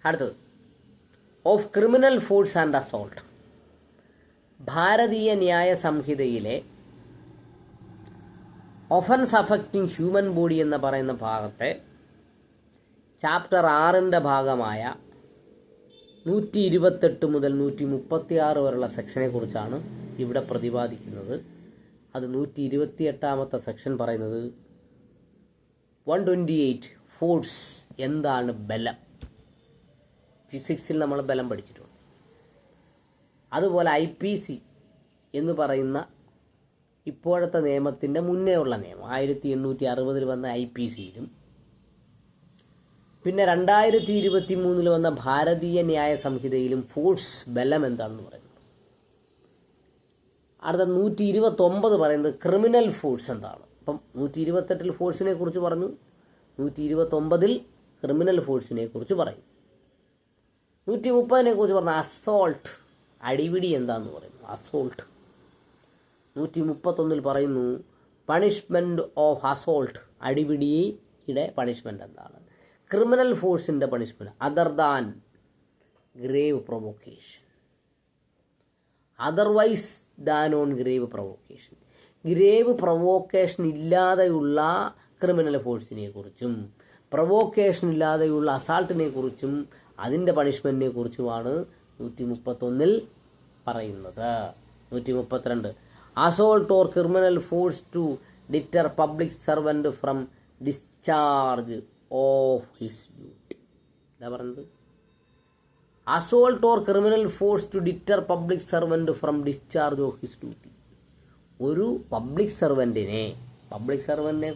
അടുത്തത് of criminal force and assault. ഭാരതീയ ന്യായ സംഹിതയിലെ offence affecting human body എന്ന് പറയുന്ന ഭാഗത്തെ ചാപ്റ്റർ 6 ഭാഗമായ 128 മുതൽ 136 വരെയുള്ള സെക്ഷനെ കുറിച്ചാണ് ഇവിടെ പ്രതിപാദിക്കുന്നത്. അത് 128 സെക്ഷൻ പറയുന്നത് 128 ഫോഴ്സ്, എന്താണ് ബലം. ഫിസിക്സിൽ നമ്മൾ ബലം പഠിച്ചിട്ടുണ്ട്. അതുപോലെ IPC എന്ന് പറയുന്ന ഇപ്പോഴത്തെ നിയമത്തിൻ്റെ മുന്നേ ഉള്ള നിയമം 1860 വന്ന IPCയിലും പിന്നെ 2023 വന്ന ഭാരതീയ ന്യായ സംഹിതയിലും ഫോഴ്സ്, ബലം എന്താണെന്ന് പറയുന്നത്. അടുത്ത 129 പറയുന്നത് ക്രിമിനൽ ഫോഴ്സ് എന്താണ്. അപ്പം 128 ഫോഴ്സിനെ കുറിച്ച് പറഞ്ഞു, 129 ക്രിമിനൽ ഫോഴ്സിനെ കുറിച്ച് പറയും. 130 കുറിച്ച് പറഞ്ഞ അസോൾട്ട്, അടിപിടി എന്താണെന്ന് പറയുന്നു. അസോൾട്ട് 131 പറയുന്നു പണിഷ്മെൻറ്റ് ഓഫ് അസോൾട്ട്, അടിപിടിയുടെ പണിഷ്മെൻ്റ് എന്താണ്. ക്രിമിനൽ ഫോഴ്സിൻ്റെ punishment other than grave provocation, otherwise than on grave provocation. Grave provocation ഇല്ലാതെയുള്ള ക്രിമിനൽ ഫോഴ്സിനെ കുറിച്ചും പ്രൊവോക്കേഷൻ ഇല്ലാതെയുള്ള അസാൾട്ടിനെ കുറിച്ചും അതിൻ്റെ പണിഷ്മെൻറ്റിനെ കുറിച്ചുമാണ് 131 പറയുന്നത്. 132 assault or criminal force to deter public servant from discharge of his duty. എന്താ പറയുന്നത്? Assault or criminal force to deter public servant from discharge of his duty. ഒരു പബ്ലിക് സർവൻറ്റിനെ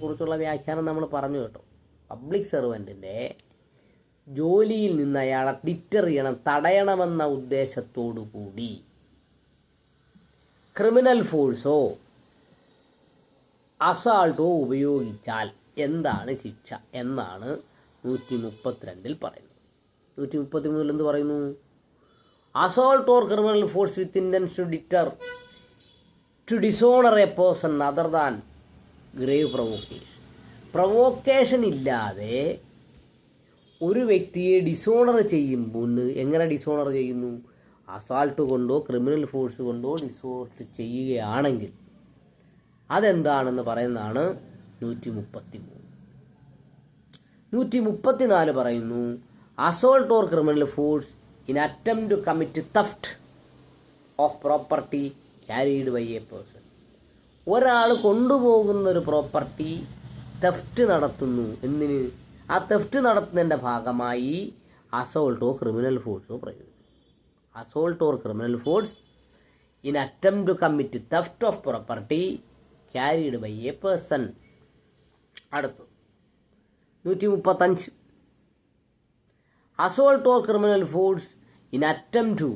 കുറിച്ചുള്ള വ്യാഖ്യാനം നമ്മൾ പറഞ്ഞു കേട്ടോ. പബ്ലിക് സർവൻറ്റിൻ്റെ ജോലിയിൽ നിന്ന് അയാളെ ഡിറ്റർ ചെയ്യണം, തടയണമെന്ന ഉദ്ദേശത്തോടു കൂടി ക്രിമിനൽ ഫോഴ്സോ അസാൾട്ടോ ഉപയോഗിച്ചാൽ എന്താണ് ശിക്ഷ എന്നാണ് 132 പറയുന്നത്. 133 എന്ത് പറയുന്നു? Assault or criminal force with intention to deter to dishonour a person other than grave provocation. Provocation ഇല്ലാതെ ഒരു വ്യക്തിയെ ഡിസോണർ ചെയ്യുമ്പോൾ എങ്ങനെ ഡിസോണർ ചെയ്യുന്നു? അസാൾട്ട് കൊണ്ടോ ക്രിമിനൽ ഫോഴ്സ് കൊണ്ടോ ഡിസോൾട്ട് ചെയ്യുകയാണെങ്കിൽ അതെന്താണെന്ന് പറയുന്നതാണ് 133. 134 പറയുന്നു assault or criminal force in attempt to commit theft of property carried by a person. ഒരാൾ കൊണ്ടുപോകുന്ന ഒരു പ്രോപ്പർട്ടി തെഫ്റ്റ് നടത്തുന്നു. എന്തിന്? ആ തെഫ്റ്റ് നടത്തുന്നതിൻ്റെ ഭാഗമായി അസോൾട്ടോ ക്രിമിനൽ ഫോഴ്സോ പ്രയോഗിക്കും. Assault or criminal force in attempt to commit theft of property carried by a person. അടുത്തു 135 assault or criminal force in attempt to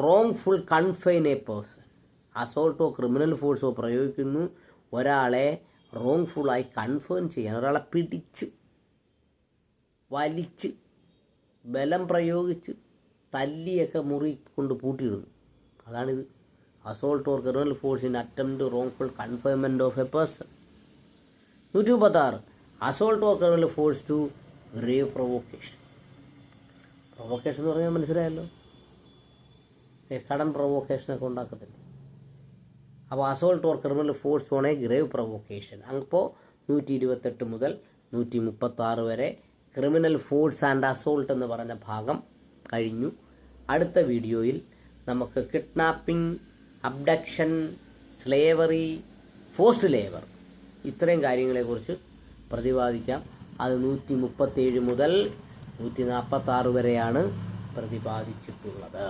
wrongful confine a person. അസോൾട്ടോ ക്രിമിനൽ ഫോഴ്സോ പ്രയോഗിക്കുന്നു ഒരാളെ റോങ്ഫുള്ളായി കൺഫേൺ ചെയ്യാൻ, ഒരാളെ പിടിച്ച് വലിച്ച് ബലം പ്രയോഗിച്ച് തല്ലിയൊക്കെ മുറി കൊണ്ട് പൂട്ടിയിടുന്നു. അതാണിത്. Assault or criminal force in attempt wrongful confinement of a person. 136 assault or criminal force to grave provocation. Provocation എന്ന് പറഞ്ഞാൽ മനസ്സിലായല്ലോ, സഡൻ പ്രൊവോക്കേഷനൊക്കെ ഉണ്ടാക്കത്തില്ല. അപ്പോൾ assault or criminal force on a grave provocation. അപ്പോൾ 128 മുതൽ 136 വരെ ക്രിമിനൽ ഫോഴ്സ് ആൻഡ് അസോൾട്ട് എന്ന് പറഞ്ഞ ഭാഗം കഴിഞ്ഞു. അടുത്ത വീഡിയോയിൽ നമുക്ക് kidnapping, abduction, slavery, forced labour ഇത്രയും കാര്യങ്ങളെക്കുറിച്ച് പ്രതിപാദിക്കാം. അത് 137 മുതൽ 146 വരെയാണ് പ്രതിപാദിച്ചിട്ടുള്ളത്.